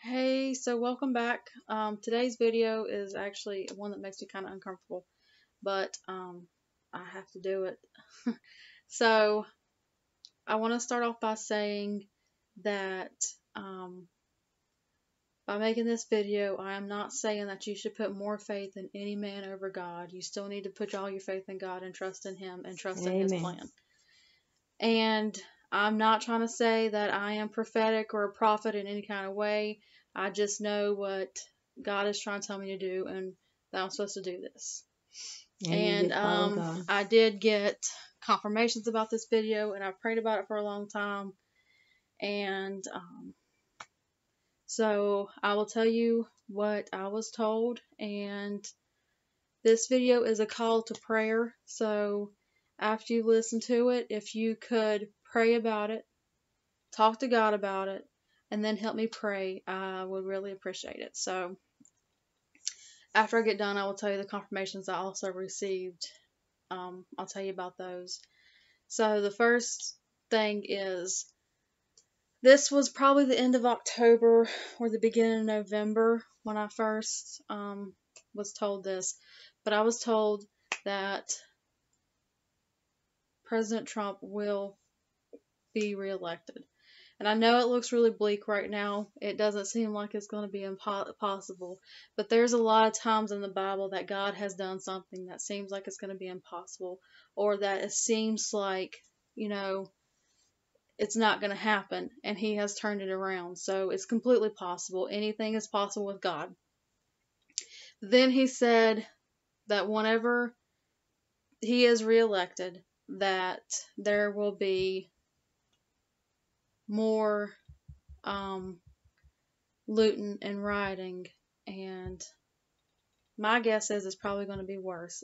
Hey, so welcome back. Today's video is actually one that makes me kind of uncomfortable, but I have to do it. So I want to start off by saying that um, by making this video, I am not saying that you should put more faith in any man over God. You still need to put all your faith in God and trust in Him and trust in His Amen. plan. And I'm not trying to say that I am prophetic or a prophet in any kind of way. I just know what God is trying to tell me to do and that I'm supposed to do this. And you And just follow God. I did get confirmations about this video and I've prayed about it for a long time. And so I will tell you what I was told. And this video is a call to prayer. So after you listen to it, if you could pray about it, talk to God about it, and then help me pray, I would really appreciate it. So after I get done, I will tell you the confirmations I also received. I'll tell you about those. So the first thing is this was probably the end of October or the beginning of November when I first was told this, but I was told that President Trump will be reelected. And I know it looks really bleak right now. It doesn't seem like it's going to be impossible. But there's a lot of times in the Bible that God has done something that seems like it's going to be impossible, or that it seems like, you know, it's not going to happen, and He has turned it around. So it's completely possible. Anything is possible with God. Then He said that whenever He is reelected, that there will be more um, looting and rioting, and my guess is it's probably going to be worse.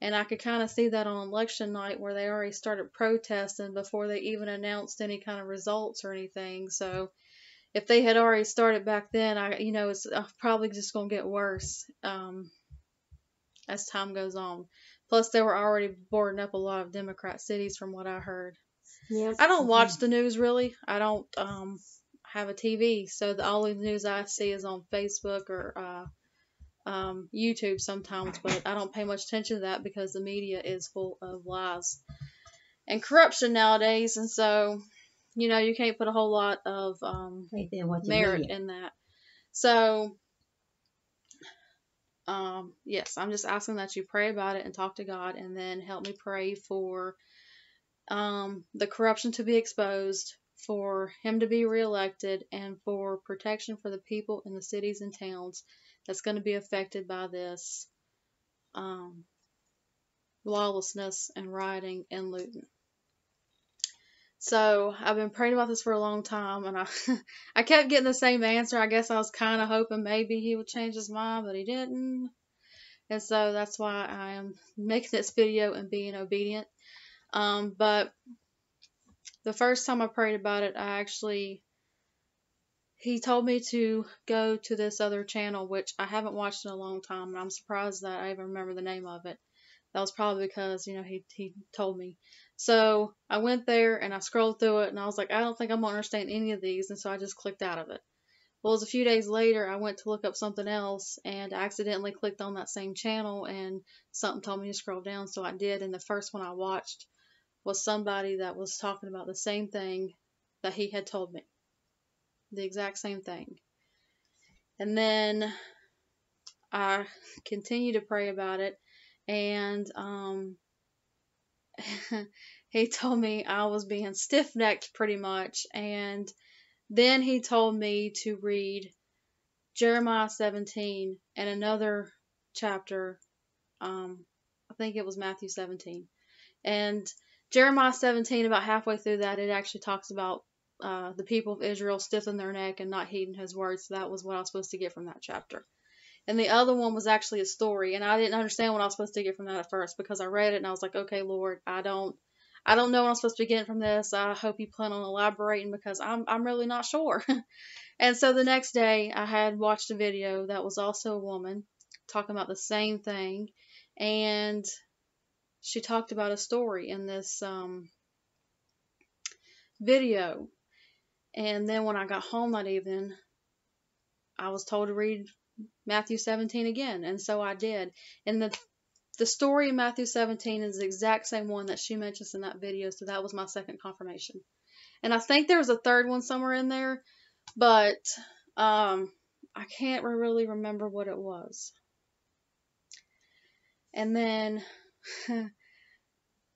And I could kind of see that on election night where they already started protesting before they even announced any kind of results or anything. So if they had already started back then, it's probably just going to get worse as time goes on. Plus, they were already boarding up a lot of Democrat cities from what I heard. Yep. I don't watch the news really. I don't have a TV, so the only news I see is on Facebook or YouTube sometimes, but I don't pay much attention to that because the media is full of lies and corruption nowadays, and so you can't put a whole lot of merit in that. So yes, I'm just asking that you pray about it and talk to God, and then help me pray for the corruption to be exposed, for him to be reelected, and for protection for the people in the cities and towns that's going to be affected by this um, lawlessness and rioting and looting. So I've been praying about this for a long time, and I kept getting the same answer. I guess I was kind of hoping maybe he would change his mind, but he didn't. And so that's why I am making this video and being obedient. But the first time I prayed about it, he told me to go to this other channel, which I haven't watched in a long time, and I'm surprised that I even remember the name of it. That was probably because, he told me. So I went there and I scrolled through it and I was like, I don't think I'm going to understand any of these. And so I just clicked out of it. Well, it was a few days later, I went to look up something else and I accidentally clicked on that same channel and something told me to scroll down. So I did. And the first one I watched was somebody that was talking about the same thing that he had told me. The exact same thing. And then I continued to pray about it. And he told me I was being stiff-necked pretty much, and then he told me to read Jeremiah 17 and another chapter. I think it was Matthew 17. And Jeremiah 17, about halfway through that, it actually talks about the people of Israel stiffening their neck and not heeding his words. So that was what I was supposed to get from that chapter. And the other one was actually a story, and I didn't understand what I was supposed to get from that at first because I read it and I was like, okay, Lord, I don't know what I'm supposed to be getting from this. I hope you plan on elaborating because I'm really not sure. And so the next day I had watched a video that was also a woman talking about the same thing, and she talked about a story in this video. And then when I got home that evening, I was told to read Matthew 17 again, and so I did. And the story in Matthew 17 is the exact same one that she mentions in that video, so that was my second confirmation. And I think there was a third one somewhere in there, but I can't really remember what it was. And then,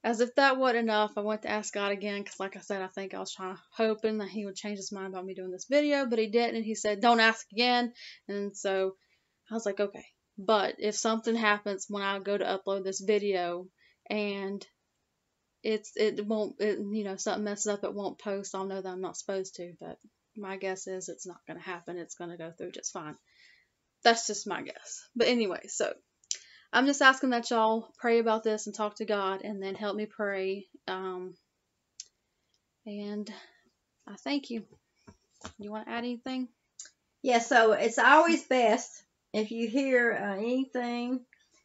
as if that wasn't enough, I went to ask God again, because like I said, I think I was hoping that he would change his mind about me doing this video, but he didn't, and he said, don't ask again. And so I was like, okay. But if something happens when I go to upload this video and something messes up, it won't post, I'll know that I'm not supposed to, but my guess is it's not going to happen. It's going to go through just fine. That's just my guess. But anyway, so I'm just asking that y'all pray about this and talk to God, and then help me pray. And I thank you. You want to add anything? Yeah, so it's always best if you hear anything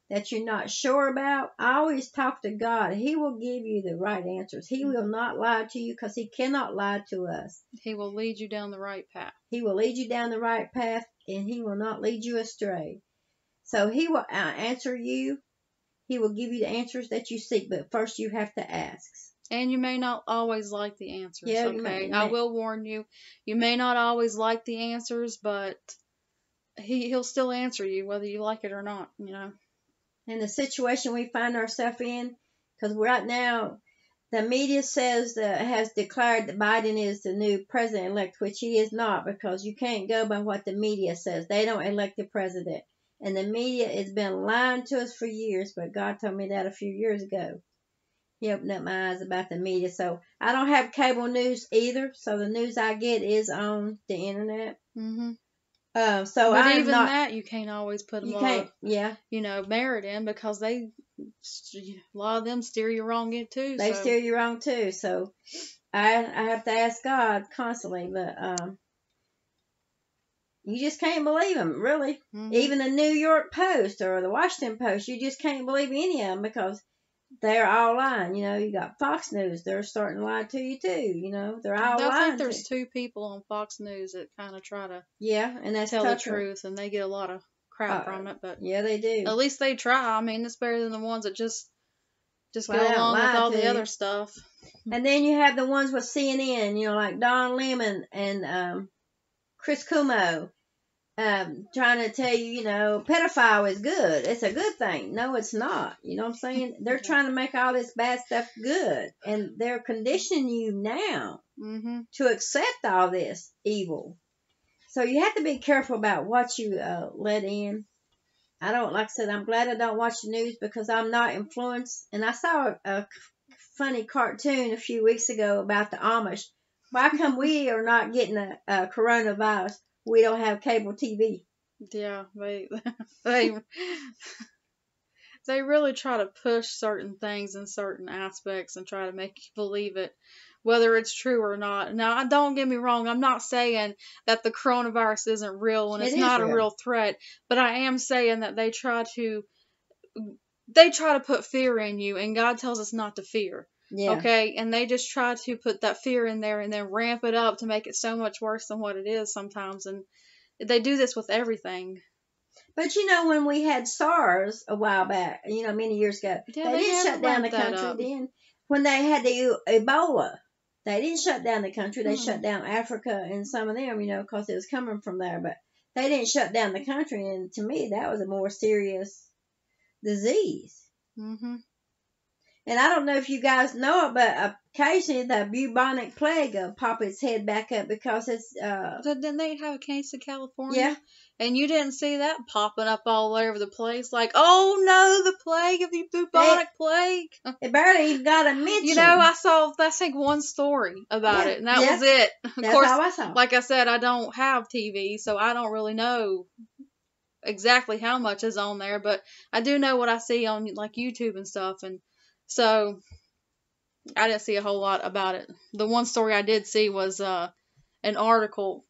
that you're not sure about, I always talk to God. He will give you the right answers. He will not lie to you, because he cannot lie to us. He will lead you down the right path. He will lead you down the right path, and he will not lead you astray. So he will answer you. He will give you the answers that you seek, but first you have to ask. And you may not always like the answers, yeah, okay? I will warn you. You may not always like the answers, but he'll still answer you whether you like it or not, you know. In the situation we find ourselves in, because right now the media has declared that Biden is the new president-elect, which he is not, because you can't go by what the media says. They don't elect the president. And the media has been lying to us for years, but God told me that a few years ago. He opened up my eyes about the media. So I don't have cable news either, so the news I get is on the internet. Mm-hmm. So but I'm even not, that, you can't always put them merit in, because a lot of them steer you wrong too. They steer you wrong too. So I have to ask God constantly, but you just can't believe them, really. Mm-hmm. Even the New York Post or the Washington Post, you just can't believe any of them, because they're all lying. You know, you got Fox News, they're starting to lie to you too. You know, they're all lying. I think there's two people on Fox News that kind of try to and that's tell the truth, and they get a lot of crap from it. But yeah, they do. At least they try. I mean, it's better than the ones that just go along with all the other stuff. And then you have the ones with CNN, you know, like Don Lemon and Chris Cuomo, trying to tell you, you know, pedophile is good. It's a good thing. No, it's not. You know what I'm saying? They're trying to make all this bad stuff good, and they're conditioning you now to accept all this evil. So you have to be careful about what you let in. Like I said, I'm glad I don't watch the news, because I'm not influenced. And I saw a funny cartoon a few weeks ago about the Amish. Why come we are not getting a coronavirus? We don't have cable TV. Yeah, they really try to push certain things in certain aspects and try to make you believe it, whether it's true or not. Now, don't get me wrong. I'm not saying that the coronavirus isn't real and it's not a real threat, but I am saying that they try to put fear in you, and God tells us not to fear. Yeah. Okay, and they just try to put that fear in there and then ramp it up to make it so much worse than what it is sometimes, and they do this with everything. But you know, when we had SARS a while back, you know, many years ago, they didn't shut down the country then. When they had the Ebola, they didn't shut down the country. They shut down Africa and some of them, you know, because it was coming from there. But they didn't shut down the country, and to me, that was a more serious disease. Mm-hmm. And I don't know if you guys know it, but occasionally the bubonic plague will pop its head back up, because it's... So didn't they have a case in California? Yeah. And you didn't see that popping up all over the place? Like, oh no, the plague of the bubonic plague. It barely even got a mention. You know, I saw, I think, one story about it, and that was it. Of course, how I saw it. Like I said, I don't have TV, so I don't really know exactly how much is on there, but I do know what I see on, like, YouTube and stuff, and so I didn't see a whole lot about it. The one story I did see was an article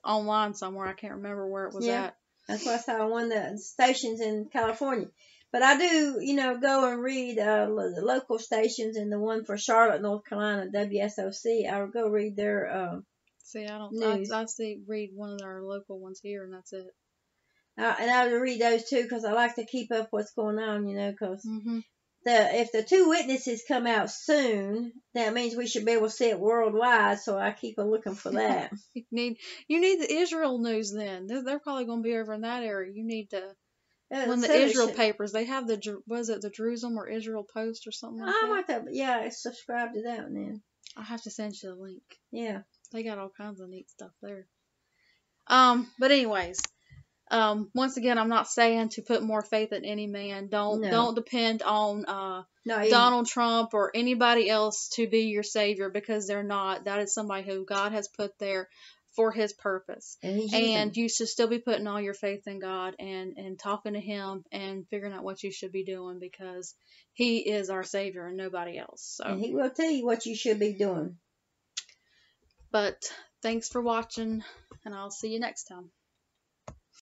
online somewhere. I can't remember where it was at. That's why I saw one of the stations in California. But I do, you know, go and read the local stations, and the one for Charlotte, North Carolina, WSOC. I'll go read their See, I don't. news. I read one of our local ones here, and that's it. And I would read those too because I like to keep up what's going on, because Mm-hmm. if the two witnesses come out soon, that means we should be able to see it worldwide. So I keep a looking for that. You need the Israel news then. They're probably going to be over in that area. You need to. When the Israel papers, they have was it the Jerusalem or Israel Post or something like that? I might have, yeah, subscribe to that one then. I'll have to send you the link. Yeah. They got all kinds of neat stuff there. But anyways, once again, I'm not saying to put more faith in any man. Don't depend on Donald Trump or anybody else to be your savior, because they're not. That is somebody who God has put there for his purpose. And you should still be putting all your faith in God and talking to him and figuring out what you should be doing, because he is our savior and nobody else. So. And he will tell you what you should be doing. But thanks for watching, and I'll see you next time.